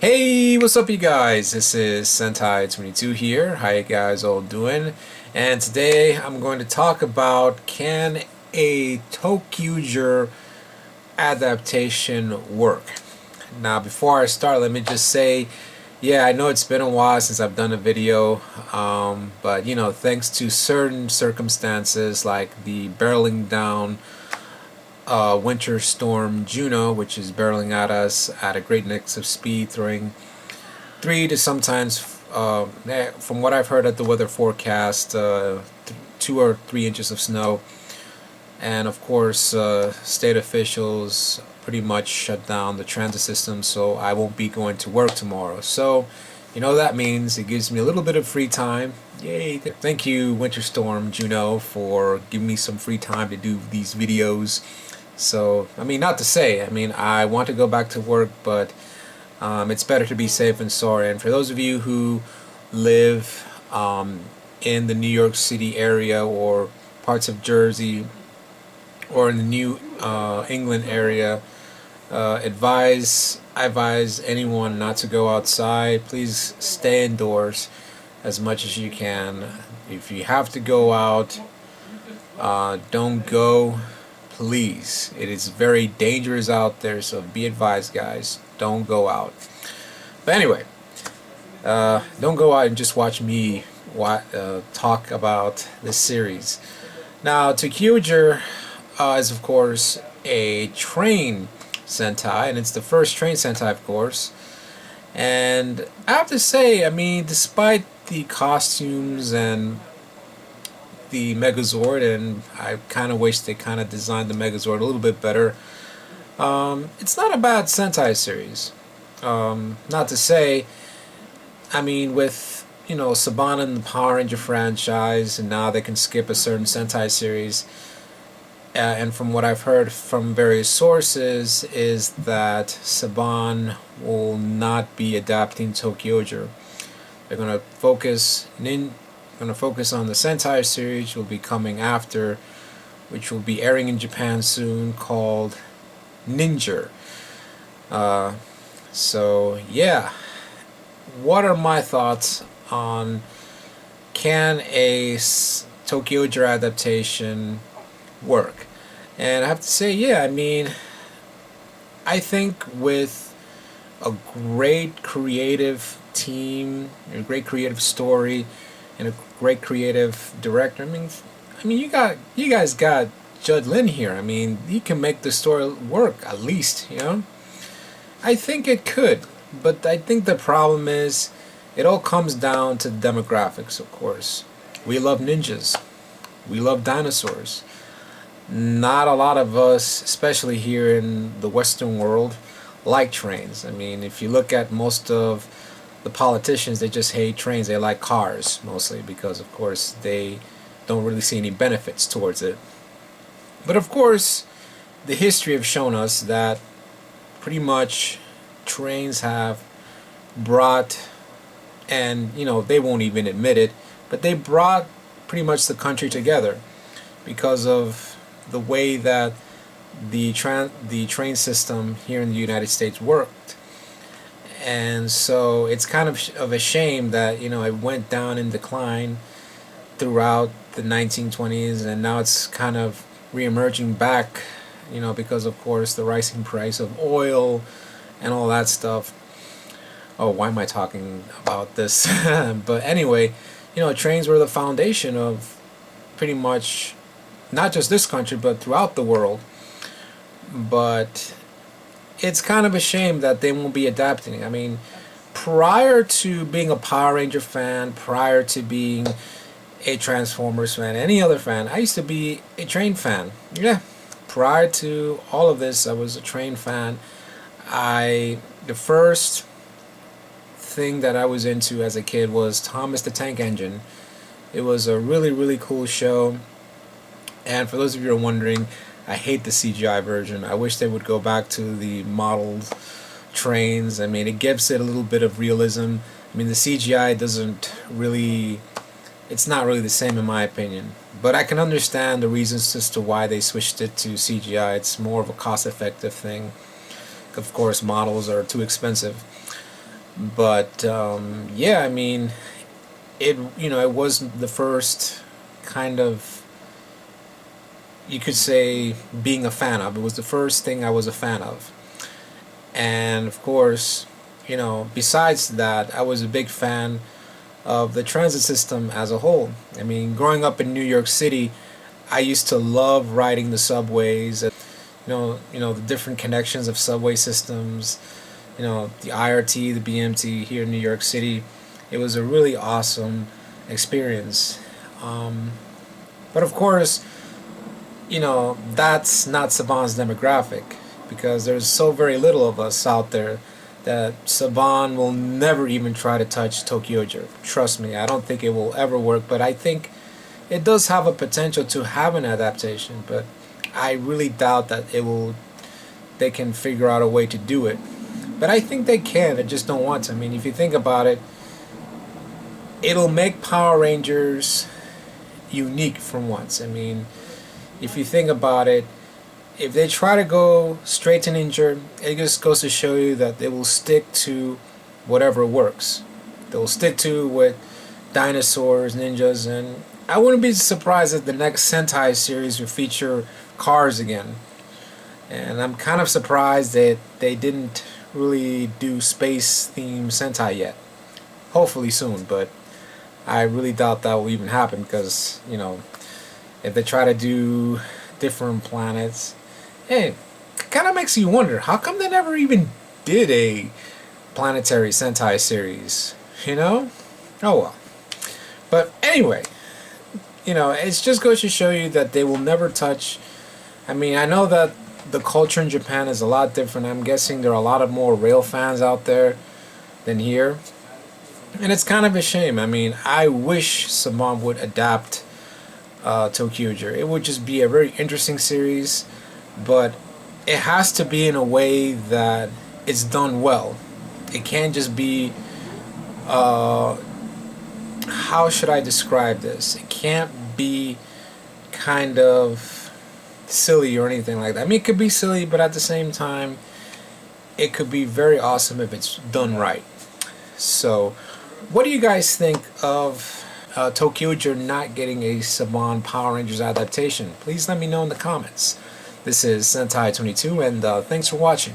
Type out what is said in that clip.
Hey, what's up you guys? This is Sentai22 here. How you guys all doing? And today I'm going to talk about, can a Tokkyuger adaptation work? Now before I start, let me just say, yeah, I know it's been a while since I've done a video, but you know, thanks to certain circumstances like the barreling down winter storm Juno, which is barreling at us at a great mix of speed, throwing 3 to sometimes, from what I've heard at the weather forecast, 2 or 3 inches of snow. And of course, state officials pretty much shut down the transit system, so I won't be going to work tomorrow. So, you know, that means it gives me a little bit of free time. Yay! Thank you, Winter Storm Juno, for giving me some free time to do these videos. So, I mean, not to say, I mean, I want to go back to work, but it's better to be safe than sorry. And for those of you who live in the New York City area or parts of Jersey or in the New England area, I advise anyone not to go outside. Please stay indoors as much as you can. If you have to go out, don't go. Please, it is very dangerous out there, so be advised, guys, don't go out. But anyway, don't go out and just watch me talk about this series. Now, Tokkyuger is of course a train Sentai, and it's the first train Sentai, of course. And I have to say, I mean, despite the costumes and the Megazord, and I kind of wish they kind of designed the Megazord a little bit better, it's not a bad Sentai series. Not to say, I mean, with, you know, Saban and the Power Ranger franchise, and now they can skip a certain Sentai series, and from what I've heard from various sources is that Saban will not be adapting Tokkyuger. They're going to focus on the Sentai series, which will be coming after, which will be airing in Japan soon, called Ninja. So yeah, what are my thoughts on, can a Tokkyuger adaptation work? And I have to say, yeah, I mean, I think with a great creative team, a great creative story, and a great creative director. I mean, you guys got Judd Lin here. I mean, he can make the story work at least, you know. I think it could, but I think the problem is, it all comes down to demographics. Of course, we love ninjas, we love dinosaurs. Not a lot of us, especially here in the Western world, like trains. I mean, if you look at most of the politicians, they just hate trains. They like cars mostly because, of course, they don't really see any benefits towards it. But of course, the history have shown us that pretty much trains have brought, and you know, they won't even admit it, but they brought pretty much the country together because of the way that the train system here in the United States worked. And so it's kind of a shame that, you know, it went down in decline throughout the 1920s, and now it's kind of re-emerging back, you know, because of course the rising price of oil and all that stuff. Oh, why am I talking about this? But anyway, you know, trains were the foundation of pretty much not just this country but throughout the world. But it's kind of a shame that they won't be adapting. I mean, prior to being a Power Ranger fan, prior to being a Transformers fan, any other fan, I used to be a train fan. Yeah, prior to all of this, I was a train fan. The first thing that I was into as a kid was Thomas the Tank Engine. It was a really, really cool show. And for those of you who are wondering, I hate the CGI version. I wish they would go back to the modeled trains. I mean, it gives it a little bit of realism. I mean, the CGI doesn't really, it's not really the same in my opinion. But I can understand the reasons as to why they switched it to CGI. It's more of a cost-effective thing. Of course, models are too expensive. But yeah, I mean, it was the first kind of, you could say, being a fan of. It was the first thing I was a fan of. And of course, besides that, I was a big fan of the transit system as a whole. I mean, growing up in New York City, I used to love riding the subways. The different connections of subway systems. The IRT, the BMT here in New York City. It was a really awesome experience. But of course, that's not Saban's demographic, because there's so very little of us out there that Saban will never even try to touch Tokkyuger. Trust me, I don't think it will ever work, but I think it does have a potential to have an adaptation, but I really doubt that they can figure out a way to do it. But I think they can, they just don't want to. I mean, if you think about it, it'll make Power Rangers unique for once. I mean, if you think about it, if they try to go straight to Ninja, it just goes to show you that they will stick to whatever works. They'll stick to what dinosaurs, ninjas, and I wouldn't be surprised if the next Sentai series will feature cars again. And I'm kind of surprised that they didn't really do space themed Sentai yet. Hopefully soon, but I really doubt that will even happen, because, if they try to do different planets, hey, it kind of makes you wonder, how come they never even did a planetary Sentai series? Oh well. But anyway, it just goes to show you that they will never touch. I mean, I know that the culture in Japan is a lot different. I'm guessing there are a lot of more rail fans out there than here. And it's kind of a shame. I mean, I wish Saban would adapt Tokkyuger. It would just be a very interesting series, but it has to be in a way that it's done well. It can't just be, how should I describe this? It can't be kind of silly or anything like that. I mean, it could be silly, but at the same time, it could be very awesome if it's done right. So, what do you guys think of Tokkyuger not getting a Saban Power Rangers adaptation? Please let me know in the comments. This is Sentai 22, and thanks for watching.